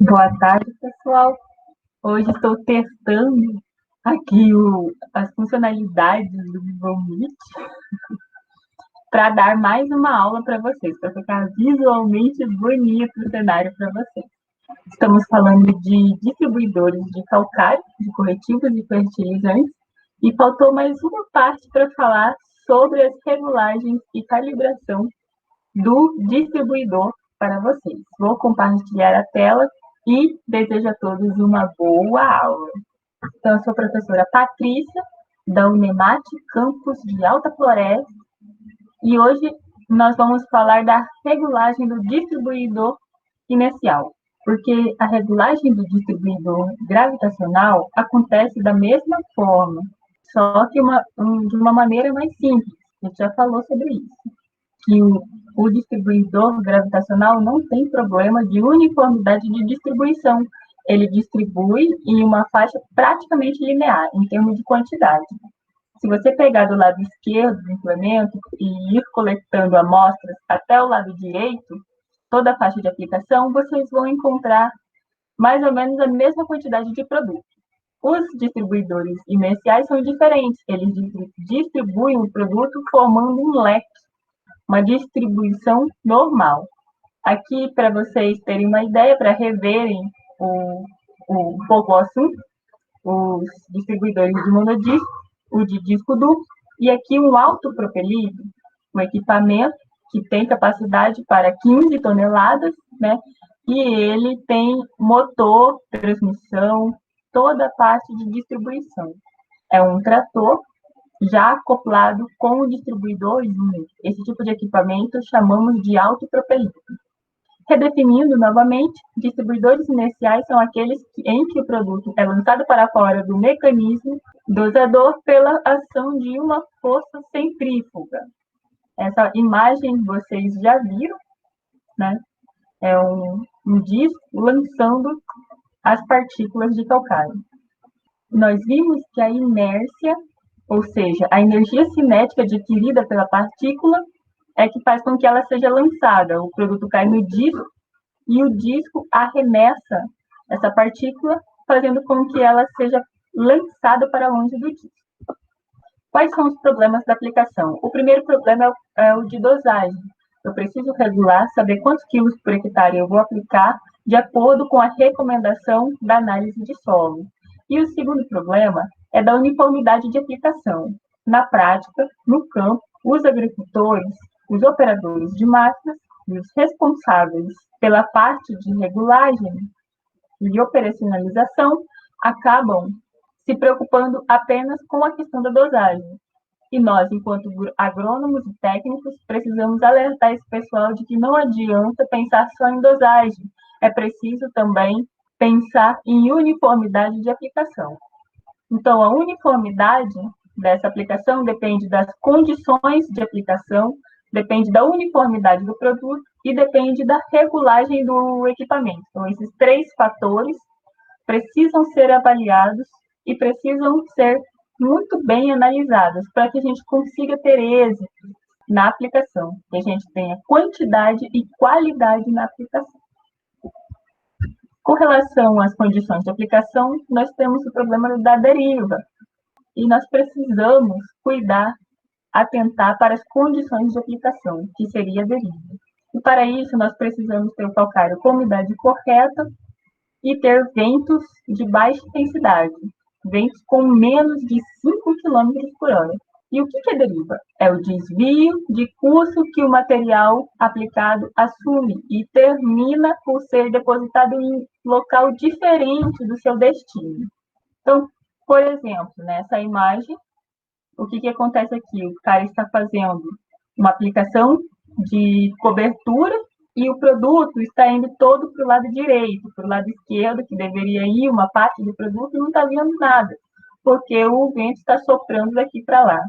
Boa tarde, pessoal. Hoje estou testando aqui as funcionalidades do Google Meet para dar mais uma aula para vocês, para ficar visualmente bonito o cenário para vocês. Estamos falando de distribuidores de calcário, de corretivos e fertilizantes, e faltou mais uma parte para falar sobre as regulagens e calibração do distribuidor para vocês. Vou compartilhar a tela e desejo a todos uma boa aula. Então, eu sou a professora Patrícia, da Unemate Campus de Alta Floresta, e hoje nós vamos falar da regulagem do distribuidor inercial, porque a regulagem do distribuidor gravitacional acontece da mesma forma, só que de uma maneira mais simples. A gente já falou sobre isso, que o distribuidor gravitacional não tem problema de uniformidade de distribuição. Ele distribui em uma faixa praticamente linear, em termos de quantidade. Se você pegar do lado esquerdo do implemento e ir coletando amostras até o lado direito, toda a faixa de aplicação, vocês vão encontrar mais ou menos a mesma quantidade de produto. Os distribuidores inerciais são diferentes, eles distribuem o produto formando um leque, uma distribuição normal. Aqui, para vocês terem uma ideia, para reverem um pouco o assunto, os distribuidores de monodisco, o de disco duplo, e aqui um autopropelido, um equipamento que tem capacidade para 15 toneladas, né? E ele tem motor, transmissão, toda a parte de distribuição. É um trator já acoplado com o distribuidor junto. Esse tipo de equipamento chamamos de autopropelido. Redefinindo novamente, distribuidores inerciais são aqueles em que o produto é lançado para fora do mecanismo dosador pela ação de uma força centrífuga. Essa imagem vocês já viram, né? É um disco lançando as partículas de calcário. Nós vimos que a inércia, ou seja, a energia cinética adquirida pela partícula, é que faz com que ela seja lançada. O produto cai no disco e o disco arremessa essa partícula, fazendo com que ela seja lançada para longe do disco. Quais são os problemas da aplicação? O primeiro problema é o de dosagem. Eu preciso regular, saber quantos quilos por hectare eu vou aplicar de acordo com a recomendação da análise de solo. E o segundo problema é da uniformidade de aplicação. Na prática, no campo, os agricultores, os operadores de máquinas e os responsáveis pela parte de regulagem e operacionalização acabam se preocupando apenas com a questão da dosagem. E nós, enquanto agrônomos e técnicos, precisamos alertar esse pessoal de que não adianta pensar só em dosagem, é preciso também pensar em uniformidade de aplicação. Então, a uniformidade dessa aplicação depende das condições de aplicação, depende da uniformidade do produto e depende da regulagem do equipamento. Então, esses três fatores precisam ser avaliados e precisam ser muito bem analisados para que a gente consiga ter êxito na aplicação, que a gente tenha quantidade e qualidade na aplicação. Com relação às condições de aplicação, nós temos o problema da deriva, e nós precisamos cuidar, atentar para as condições de aplicação, que seria a deriva. E para isso, nós precisamos ter o calcário com umidade correta e ter ventos de baixa intensidade, ventos com menos de 5 km por hora. E o que é deriva? É o desvio de curso que o material aplicado assume e termina por ser depositado em local diferente do seu destino. Então, por exemplo, nessa imagem, o que acontece aqui? O cara está fazendo uma aplicação de cobertura e o produto está indo todo para o lado direito, para o lado esquerdo, que deveria ir uma parte do produto, não está vindo nada, porque o vento está soprando daqui para lá.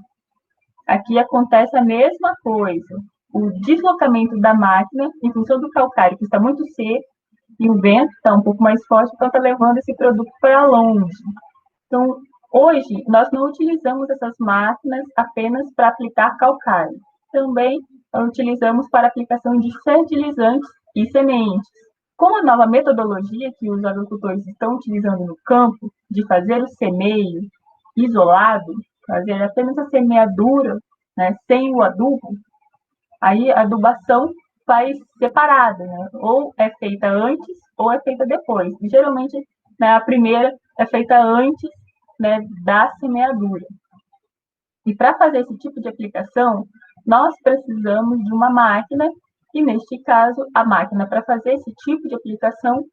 Aqui acontece a mesma coisa. O deslocamento da máquina, em função do calcário, que está muito seco, e o vento está um pouco mais forte, então está levando esse produto para longe. Então, hoje, nós não utilizamos essas máquinas apenas para aplicar calcário. Também utilizamos para aplicação de fertilizantes e sementes. Com a nova metodologia que os agricultores estão utilizando no campo, de fazer o semeio isolado, fazer apenas a semeadura, né, sem o adubo, aí a adubação faz separada, né? Ou é feita antes ou é feita depois. E, geralmente, né, a primeira é feita antes, né, da semeadura. E para fazer esse tipo de aplicação, nós precisamos de uma máquina, e neste caso, a máquina para fazer esse tipo de aplicação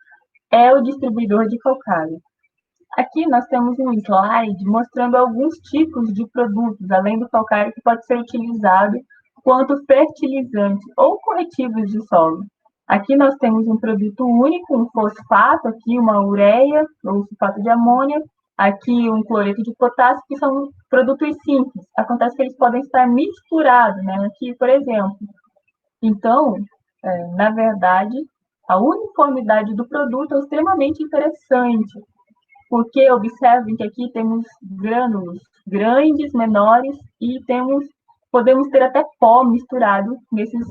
é o distribuidor de calcário. Aqui nós temos um slide mostrando alguns tipos de produtos, além do calcário, que pode ser utilizado quanto fertilizante ou corretivos de solo. Aqui nós temos um produto único, um fosfato, aqui uma ureia ou sulfato de amônia, aqui um cloreto de potássio, que são produtos simples. Acontece que eles podem estar misturados, né? Aqui, por exemplo. Então, na verdade, a uniformidade do produto é extremamente interessante, porque observem que aqui temos grânulos grandes, menores, e podemos ter até pó misturado nesses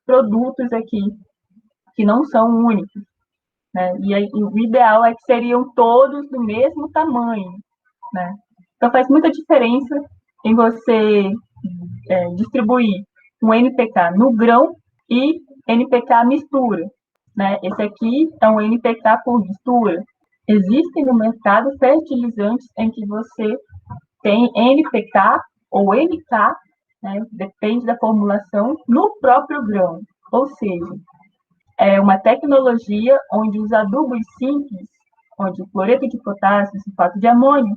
produtos aqui, que não são únicos, né? E aí, o ideal é que seriam todos do mesmo tamanho, né? Então faz muita diferença em você distribuir um NPK no grão e NPK mistura, né? Esse aqui é um NPK por mistura. Existem no mercado fertilizantes em que você tem NPK ou NK, né? Depende da formulação, no próprio grão. Ou seja, é uma tecnologia onde os adubos simples, onde o cloreto de potássio e o sulfato de amônio,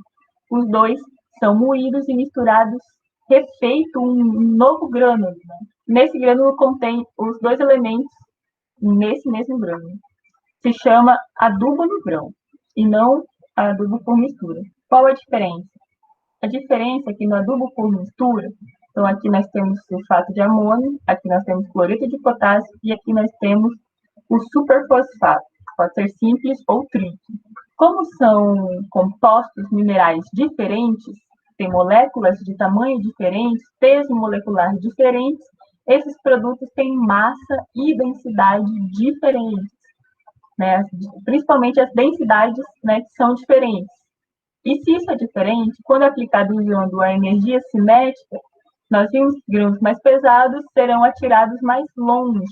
os dois são moídos e misturados, refeito um novo grânulo. Né? Nesse grânulo contém os dois elementos nesse mesmo grânulo. Se chama adubo no grão e não adubo por mistura. Qual a diferença? A diferença é que no adubo por mistura, então aqui nós temos sulfato de amônio, aqui nós temos cloreto de potássio e aqui nós temos o superfosfato, pode ser simples ou triplo. Como são compostos minerais diferentes, têm moléculas de tamanho diferentes, peso molecular diferentes, esses produtos têm massa e densidade diferentes, né? Principalmente as densidades, né, que são diferentes. E se isso é diferente, quando aplicado usando a energia cinética, nós vimos que grãos mais pesados serão atirados mais longe,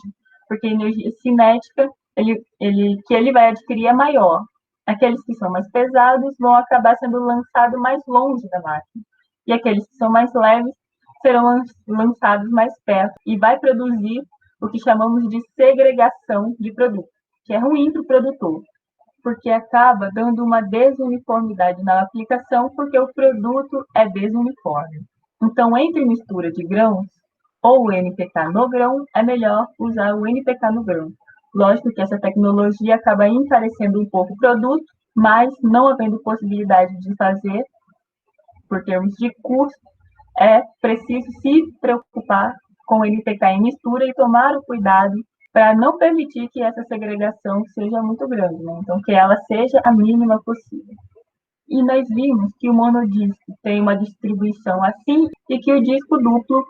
porque a energia cinética que ele vai adquirir é maior. Aqueles que são mais pesados vão acabar sendo lançados mais longe da máquina. E aqueles que são mais leves serão lançados mais perto. E vai produzir o que chamamos de segregação de produto, que é ruim para o produtor, porque acaba dando uma desuniformidade na aplicação, porque o produto é desuniforme. Então, entre mistura de grãos ou o NPK no grão, é melhor usar o NPK no grão. Lógico que essa tecnologia acaba encarecendo um pouco o produto, mas não havendo possibilidade de fazer, por termos de custo, é preciso se preocupar com o NPK em mistura e tomar o cuidado para não permitir que essa segregação seja muito grande, né? Então, que ela seja a mínima possível. E nós vimos que o monodisco tem uma distribuição assim e que o disco duplo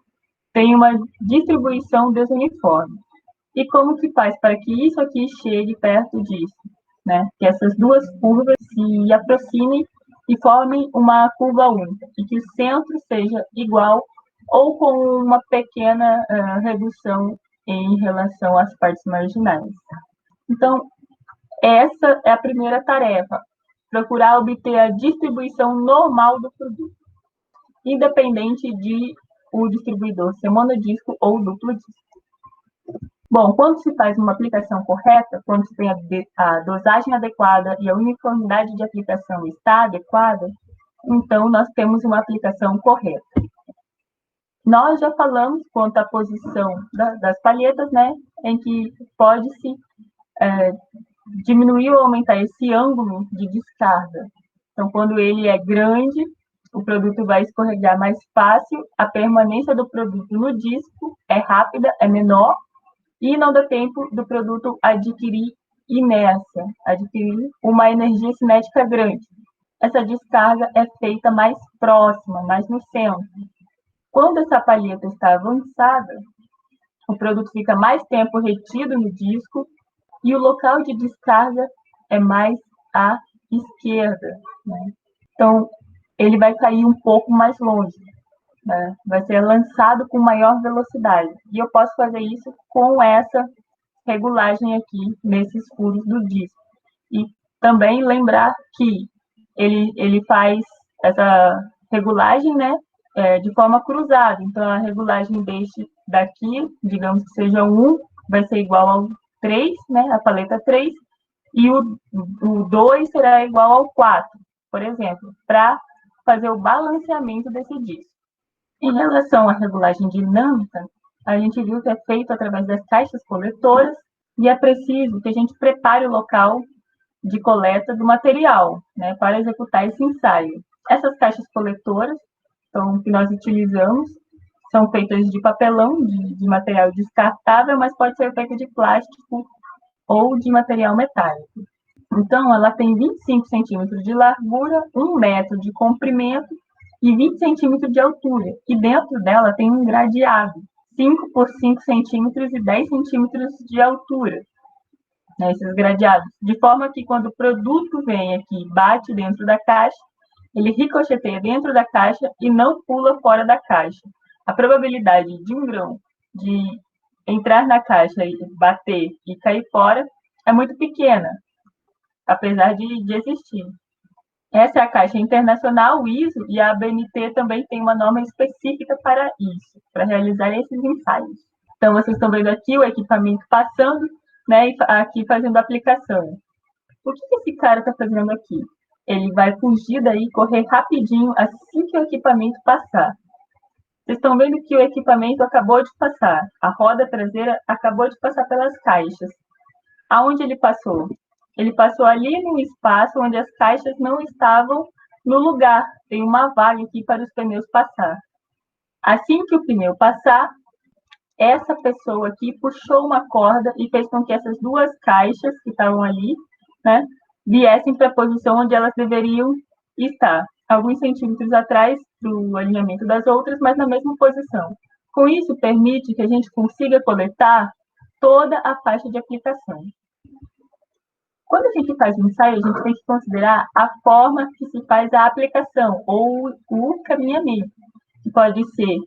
tem uma distribuição desuniforme. E como que faz para que isso aqui chegue perto disso, né? Que essas duas curvas se aproximem e formem uma curva única, e que o centro seja igual ou com uma pequena redução em relação às partes marginais. Então, essa é a primeira tarefa, procurar obter a distribuição normal do produto, independente de o distribuidor ser monodisco ou duplo disco. Bom, quando se faz uma aplicação correta, quando se tem a dosagem adequada e a uniformidade de aplicação está adequada, então nós temos uma aplicação correta. Nós já falamos quanto à posição das palhetas, né, em que pode-se diminuir ou aumentar esse ângulo de descarga. Então, quando ele é grande, o produto vai escorregar mais fácil, a permanência do produto no disco é rápida, é menor, e não dá tempo do produto adquirir inércia, adquirir uma energia cinética grande. Essa descarga é feita mais próxima, mais no centro. Quando essa palheta está avançada, o produto fica mais tempo retido no disco, e o local de descarga é mais à esquerda, né? Então, ele vai cair um pouco mais longe, né? Vai ser lançado com maior velocidade. E eu posso fazer isso com essa regulagem aqui, nesses furos do disco. E também lembrar que ele faz essa regulagem, né, de forma cruzada. Então, a regulagem daqui, digamos que seja 1, vai ser igual ao 3, né, a paleta 3, e o 2 será igual ao 4, por exemplo, para fazer o balanceamento desse disco. Em relação à regulagem dinâmica, a gente viu que é feito através das caixas coletoras e é preciso que a gente prepare o local de coleta do material, né, para executar esse ensaio. Essas caixas coletoras, então, que nós utilizamos, são feitas de papelão, de material descartável, mas pode ser feita de plástico ou de material metálico. Então, ela tem 25 centímetros de largura, 1 metro de comprimento e 20 centímetros de altura. E dentro dela tem um gradeado, 5 por 5 centímetros e 10 centímetros de altura, né, esses gradeados. De forma que quando o produto vem aqui e bate dentro da caixa, ele ricocheteia dentro da caixa e não pula fora da caixa. A probabilidade de um grão de entrar na caixa e bater e cair fora é muito pequena, apesar de existir. Essa é a caixa internacional, o ISO, e a ABNT também tem uma norma específica para isso, para realizar esses ensaios. Então, vocês estão vendo aqui o equipamento passando, né, e aqui fazendo a aplicação. O que esse cara está fazendo aqui? Ele vai fugir daí, correr rapidinho assim que o equipamento passar. Vocês estão vendo que o equipamento acabou de passar. A roda traseira acabou de passar pelas caixas. Aonde ele passou? Ele passou ali no espaço onde as caixas não estavam no lugar. Tem uma vaga aqui para os pneus passar. Assim que o pneu passar, essa pessoa aqui puxou uma corda e fez com que essas duas caixas que estavam ali, né, viessem para a posição onde elas deveriam estar, alguns centímetros atrás do alinhamento das outras, mas na mesma posição. Com isso, permite que a gente consiga coletar toda a faixa de aplicação. Quando a gente faz um ensaio, a gente tem que considerar a forma que se faz a aplicação, ou o caminhamento, que pode ser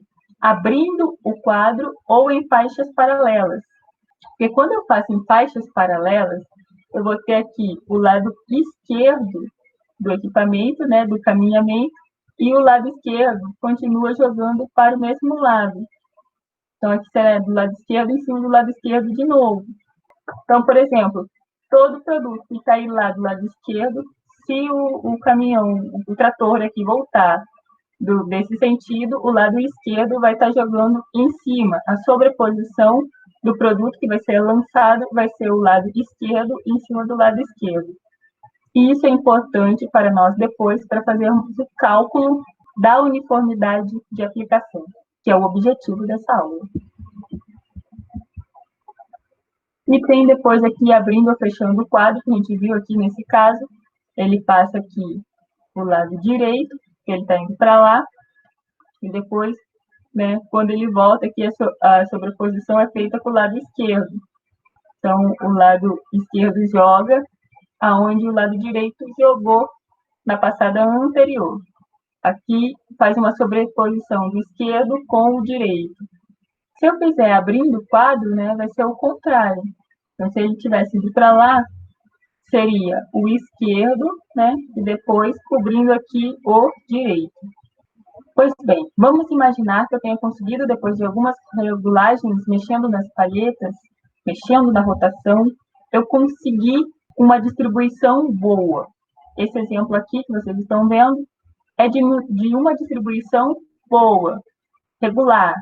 abrindo o quadro ou em faixas paralelas. Porque quando eu faço em faixas paralelas, eu vou ter aqui o lado esquerdo do equipamento, né, do caminhamento, e o lado esquerdo continua jogando para o mesmo lado. Então, aqui será do lado esquerdo em cima do lado esquerdo de novo. Então, por exemplo, todo produto que cair lá do lado esquerdo, se o caminhão, o trator aqui voltar desse sentido, o lado esquerdo vai estar jogando em cima. A sobreposição do produto que vai ser lançado vai ser o lado esquerdo em cima do lado esquerdo. E isso é importante para nós depois, para fazermos o cálculo da uniformidade de aplicação, que é o objetivo dessa aula. E tem depois aqui abrindo ou fechando o quadro, que a gente viu aqui nesse caso, ele passa aqui o lado direito, que ele está indo para lá, e depois, né, quando ele volta aqui, a sobreposição é feita com o lado esquerdo. Então, o lado esquerdo joga aonde o lado direito jogou na passada anterior. Aqui faz uma sobreposição do esquerdo com o direito. Se eu fizer abrindo o quadro, né, vai ser o contrário. Então, se ele tivesse ido para lá, seria o esquerdo, né, e depois cobrindo aqui o direito. Pois bem, vamos imaginar que eu tenha conseguido, depois de algumas regulagens, mexendo nas palhetas, mexendo na rotação, eu consegui uma distribuição boa. Esse exemplo aqui que vocês estão vendo é de uma distribuição boa, regular.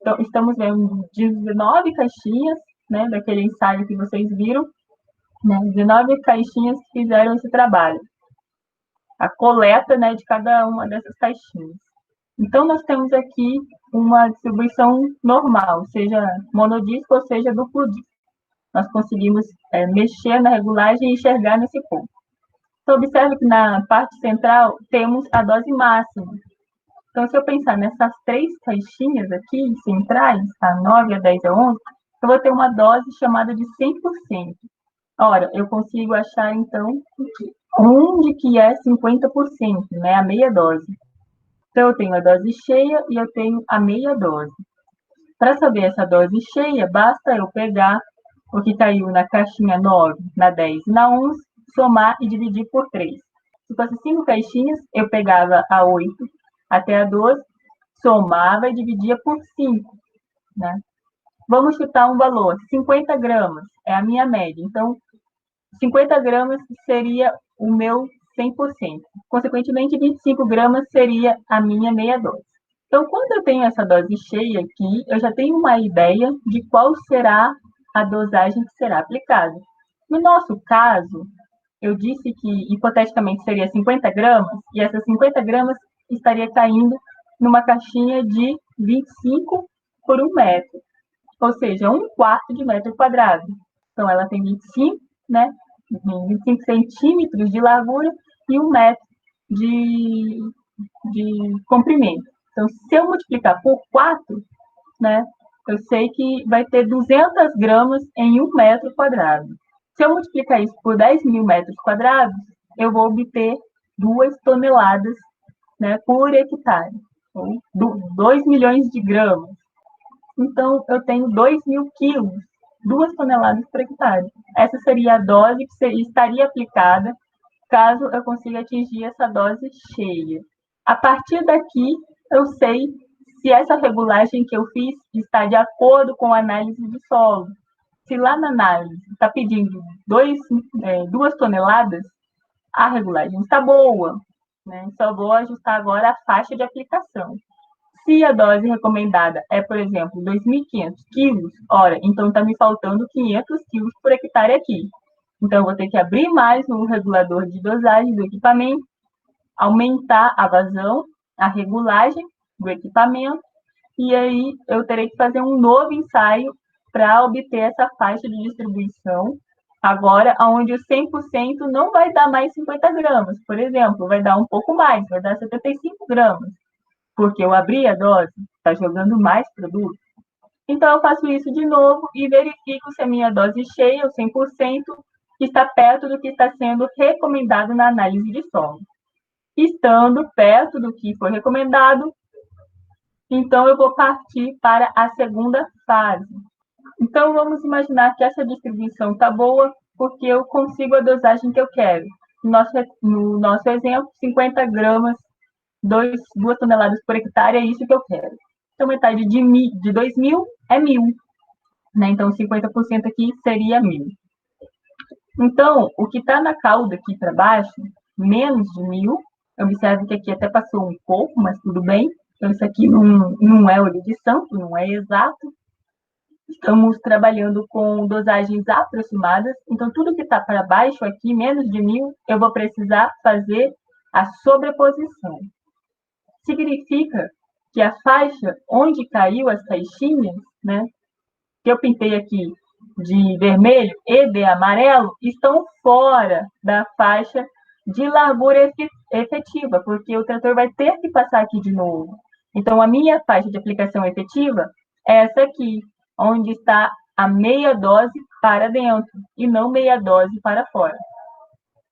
Então, estamos vendo 19 caixinhas, né, daquele ensaio que vocês viram, né, 19 caixinhas que fizeram esse trabalho. A coleta, né, de cada uma dessas caixinhas. Então, nós temos aqui uma distribuição normal, seja monodisco ou seja duplo disco. Nós conseguimos mexer na regulagem e enxergar nesse ponto. Então, observe que na parte central temos a dose máxima. Então, se eu pensar nessas 3 caixinhas aqui, centrais, a 9, a 10 e a 11, eu vou ter uma dose chamada de 100%. Ora, eu consigo achar, então, onde que é 50%, né? A meia dose. Então, eu tenho a dose cheia e eu tenho a meia dose. Para saber essa dose cheia, basta eu pegar o que caiu na caixinha 9, na 10 e na 11, somar e dividir por 3. Se fosse 5 caixinhas, eu pegava a 8 até a 12, somava e dividia por 5, né? Vamos chutar um valor, 50 gramas é a minha média. Então, 50 gramas seria o meu 100%. Consequentemente, 25 gramas seria a minha meia dose. Então, quando eu tenho essa dose cheia aqui, eu já tenho uma ideia de qual será a dosagem que será aplicada. No nosso caso, eu disse que hipoteticamente seria 50 gramas, e essas 50 gramas estaria caindo numa caixinha de 25 por 1 metro, ou seja, 1/4 de metro quadrado. Então, ela tem 25, né, 25 centímetros de largura e 1 metro de comprimento. Então, se eu multiplicar por 4, né, eu sei que vai ter 200 gramas em 1 metro quadrado. Se eu multiplicar isso por 10.000 metros quadrados, eu vou obter 2 toneladas, né, por hectare, ou 2 milhões de gramas. Então, eu tenho 2.000 quilos, 2 toneladas por hectare. Essa seria a dose que estaria aplicada caso eu consiga atingir essa dose cheia. A partir daqui, eu sei se essa regulagem que eu fiz está de acordo com a análise de solo. Se lá na análise está pedindo 2 toneladas, a regulagem está boa, né? Só vou ajustar agora a faixa de aplicação. Se a dose recomendada é, por exemplo, 2.500 quilos, ora, então está me faltando 500 quilos por hectare aqui. Então, eu vou ter que abrir mais no regulador de dosagem do equipamento, aumentar a vazão, a regulagem do equipamento, e aí eu terei que fazer um novo ensaio para obter essa faixa de distribuição. Agora, onde o 100% não vai dar mais 50 gramas, por exemplo, vai dar um pouco mais, vai dar 75 gramas, porque eu abri a dose, está jogando mais produto. Então, eu faço isso de novo e verifico se a minha dose cheia, o 100%, está perto do que está sendo recomendado na análise de solo. Estando perto do que foi recomendado, então eu vou partir para a segunda fase. Então, vamos imaginar que essa distribuição está boa, porque eu consigo a dosagem que eu quero. No nosso exemplo, 50 gramas, 2 toneladas por hectare, é isso que eu quero. Então, metade de 2.000 é 1.000. Né? Então, 50% aqui seria 1.000. Então, o que está na cauda aqui para baixo, menos de 1.000, observe que aqui até passou um pouco, mas tudo bem. Então, isso aqui não é olho de santo, não é exato. Estamos trabalhando com dosagens aproximadas. Então, tudo que está para baixo aqui, menos de 1.000, eu vou precisar fazer a sobreposição. Significa que a faixa onde caiu as caixinhas, né, que eu pintei aqui de vermelho e de amarelo, estão fora da faixa de largura efetiva, porque o trator vai ter que passar aqui de novo. Então, a minha faixa de aplicação efetiva é essa aqui, onde está a meia dose para dentro e não meia dose para fora.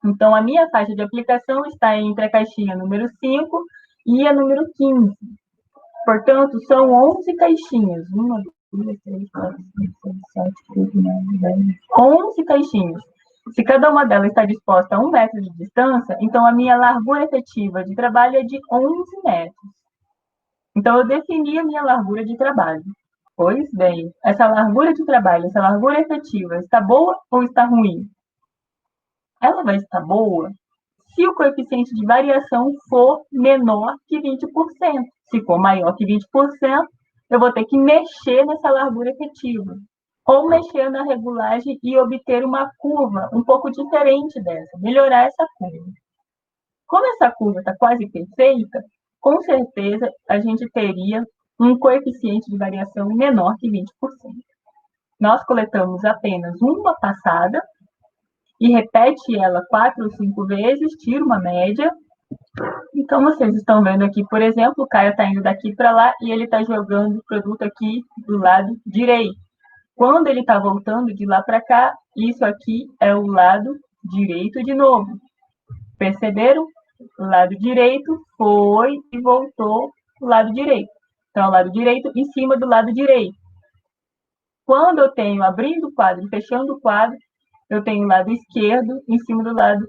Então, a minha faixa de aplicação está entre a caixinha número 5 e a número 15. Portanto, são 11 caixinhas. 1, 2, 3, 4, 5, 6, 7, 8, 9, 10. 11 caixinhas. Se cada uma delas está disposta a 1 metro de distância, então a minha largura efetiva de trabalho é de 11 metros. Então, eu defini a minha largura de trabalho. Pois bem, essa largura de trabalho, essa largura efetiva, está boa ou está ruim? Ela vai estar boa se o coeficiente de variação for menor que 20%. Se for maior que 20%, eu vou ter que mexer nessa largura efetiva. Ou mexer na regulagem e obter uma curva um pouco diferente dessa, melhorar essa curva. Como essa curva está quase perfeita, com certeza a gente teria um coeficiente de variação menor que 20%. Nós coletamos apenas uma passada e repete ela 4 ou 5 vezes, tira uma média. Então, vocês estão vendo aqui, por exemplo, o cara está indo daqui para lá e ele está jogando o produto aqui do lado direito. Quando ele está voltando de lá para cá, isso aqui é o lado direito de novo. Perceberam? O lado direito foi e voltou o lado direito. Então, o lado direito em cima do lado direito. Quando eu tenho abrindo o quadro e fechando o quadro, eu tenho o lado esquerdo em cima do lado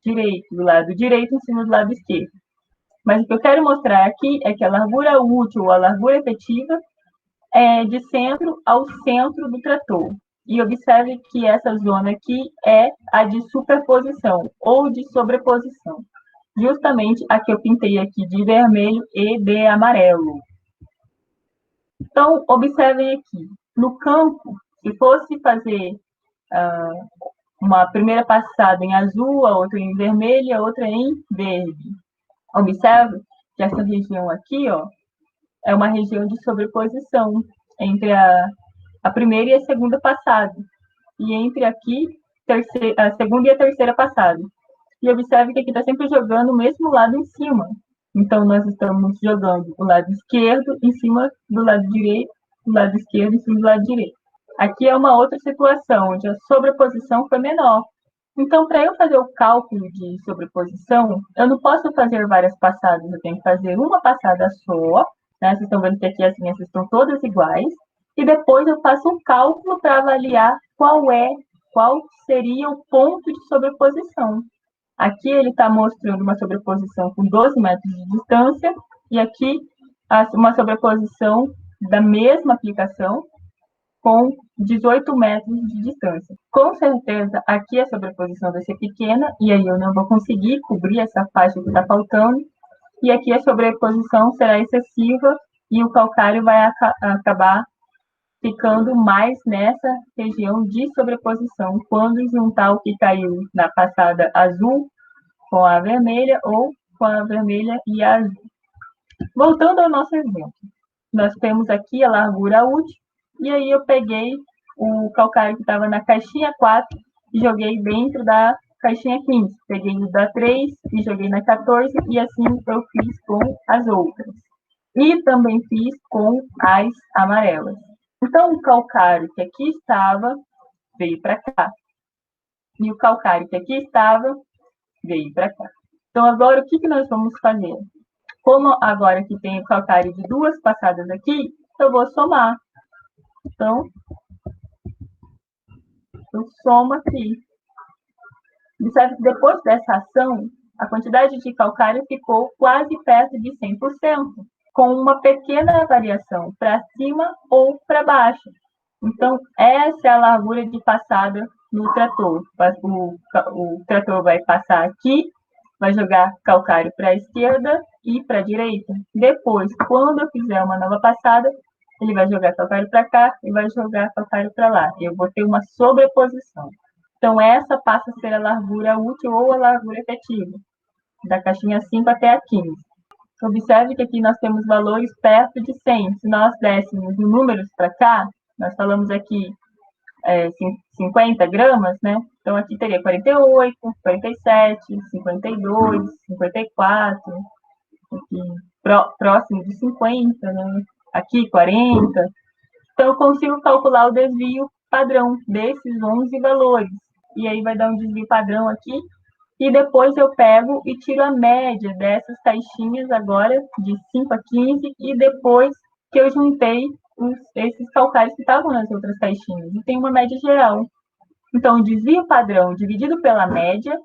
direito em cima do lado esquerdo. Mas o que eu quero mostrar aqui é que a largura útil ou a largura efetiva é de centro ao centro do trator. E observe que essa zona aqui é a de superposição ou de sobreposição. Justamente a que eu pintei aqui de vermelho e de amarelo. Então, observem aqui. No campo, se fosse fazer uma primeira passada em azul, a outra em vermelho e a outra em verde. Observe que essa região aqui, ó, é uma região de sobreposição entre a primeira e a segunda passada. E entre aqui, a segunda e a terceira passada. E observe que aqui está sempre jogando o mesmo lado em cima. Então, nós estamos jogando o lado esquerdo em cima do lado direito, o lado esquerdo em cima do lado direito. Aqui é uma outra situação, onde a sobreposição foi menor. Então, para eu fazer o cálculo de sobreposição, eu não posso fazer várias passadas, eu tenho que fazer uma passada só, né? Vocês estão vendo que aqui as linhas estão todas iguais, e depois eu faço um cálculo para avaliar qual seria o ponto de sobreposição. Aqui ele está mostrando uma sobreposição com 12 metros de distância, e aqui uma sobreposição da mesma aplicação, com 18 metros de distância. Com certeza, aqui a sobreposição vai ser pequena, e aí eu não vou conseguir cobrir essa faixa que está faltando, e aqui a sobreposição será excessiva, e o calcário vai acabar ficando mais nessa região de sobreposição, quando juntar o que caiu na passada azul com a vermelha, ou com a vermelha e a azul. Voltando ao nosso exemplo, nós temos aqui a largura útil, e aí eu peguei o calcário que estava na caixinha 4 e joguei dentro da caixinha 15. Peguei o da 3 e joguei na 14, e assim eu fiz com as outras. E também fiz com as amarelas. Então, o calcário que aqui estava veio para cá. E o calcário que aqui estava veio para cá. Então, agora, o que nós vamos fazer? Como agora que tem o calcário de duas passadas aqui, eu vou somar. Então, eu somo aqui. Observe que depois dessa ação, a quantidade de calcário ficou quase perto de 100%, com uma pequena variação para cima ou para baixo. Então, essa é a largura de passada no trator. O trator vai passar aqui, vai jogar calcário para a esquerda e para a direita. Depois, quando eu fizer uma nova passada, ele vai jogar calcário para cá e vai jogar calcário para lá. Eu vou ter uma sobreposição. Então, essa passa a ser a largura útil ou a largura efetiva, da caixinha 5 até a 15. Observe que aqui nós temos valores perto de 100. Se nós dessemos os números para cá, nós falamos aqui 50 gramas, né? Então, aqui teria 48, 47, 52, 54, aqui, próximo de 50, né? Aqui 40. Então, eu consigo calcular o desvio padrão desses 11 valores. E aí vai dar um desvio padrão aqui. E depois eu pego e tiro a média dessas caixinhas agora, de 5 a 15, e depois que eu juntei esses calcários que estavam nas outras caixinhas. E tem uma média geral. Então, o desvio padrão dividido pela média,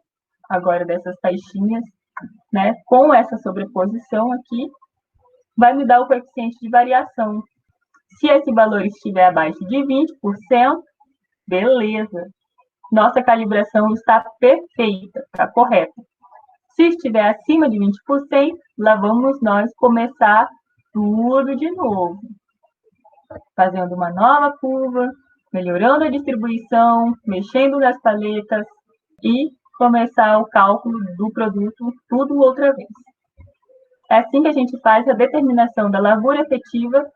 agora dessas caixinhas, né, com essa sobreposição aqui, vai me dar o coeficiente de variação. Se esse valor estiver abaixo de 20%, beleza. Nossa calibração está perfeita, está correta. Se estiver acima de 20%, lá vamos nós começar tudo de novo. Fazendo uma nova curva, melhorando a distribuição, mexendo nas paletas e começar o cálculo do produto tudo outra vez. É assim que a gente faz a determinação da largura efetiva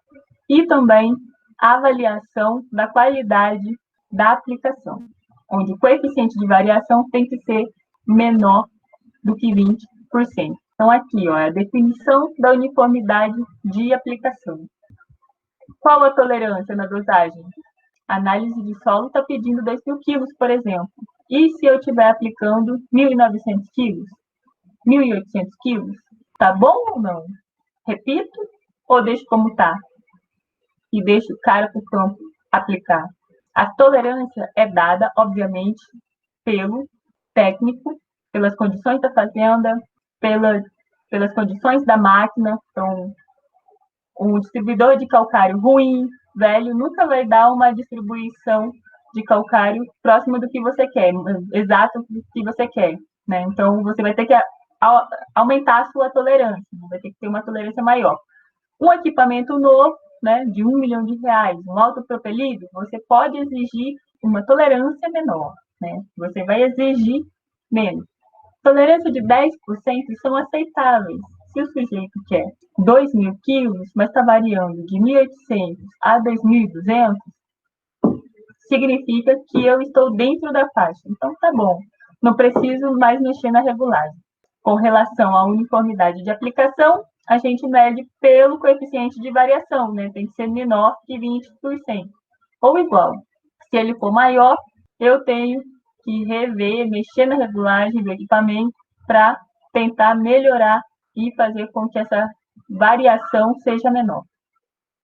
e também a avaliação da qualidade da aplicação, onde o coeficiente de variação tem que ser menor do que 20%. Então, aqui, ó, a definição da uniformidade de aplicação. Qual a tolerância na dosagem? A análise de solo está pedindo 2.000 quilos, por exemplo. E se eu estiver aplicando 1.900 quilos? 1.800 quilos? Tá bom ou não? Repito ou deixo como está? E deixo o cara para o campo aplicar? A tolerância é dada, obviamente, pelo técnico, pelas condições da fazenda, pelas condições da máquina. Então, um distribuidor de calcário ruim, velho, nunca vai dar uma distribuição de calcário próximo do que você quer, exato do que você quer, né? Então, você vai ter que aumentar a sua tolerância, vai ter que ter uma tolerância maior. Um equipamento novo, né, de R$1 milhão, um autopropelido, você pode exigir uma tolerância menor, né? Você vai exigir menos. Tolerância de 10% são aceitáveis. Se o sujeito quer 2.000 quilos, mas está variando de 1.800 a 2.200, significa que eu estou dentro da faixa. Então, tá bom. Não preciso mais mexer na regulagem. Com relação à uniformidade de aplicação, a gente mede pelo coeficiente de variação, né? Tem que ser menor que 20%. Ou igual. Se ele for maior, eu tenho que rever, mexer na regulagem do equipamento para tentar melhorar e fazer com que essa variação seja menor.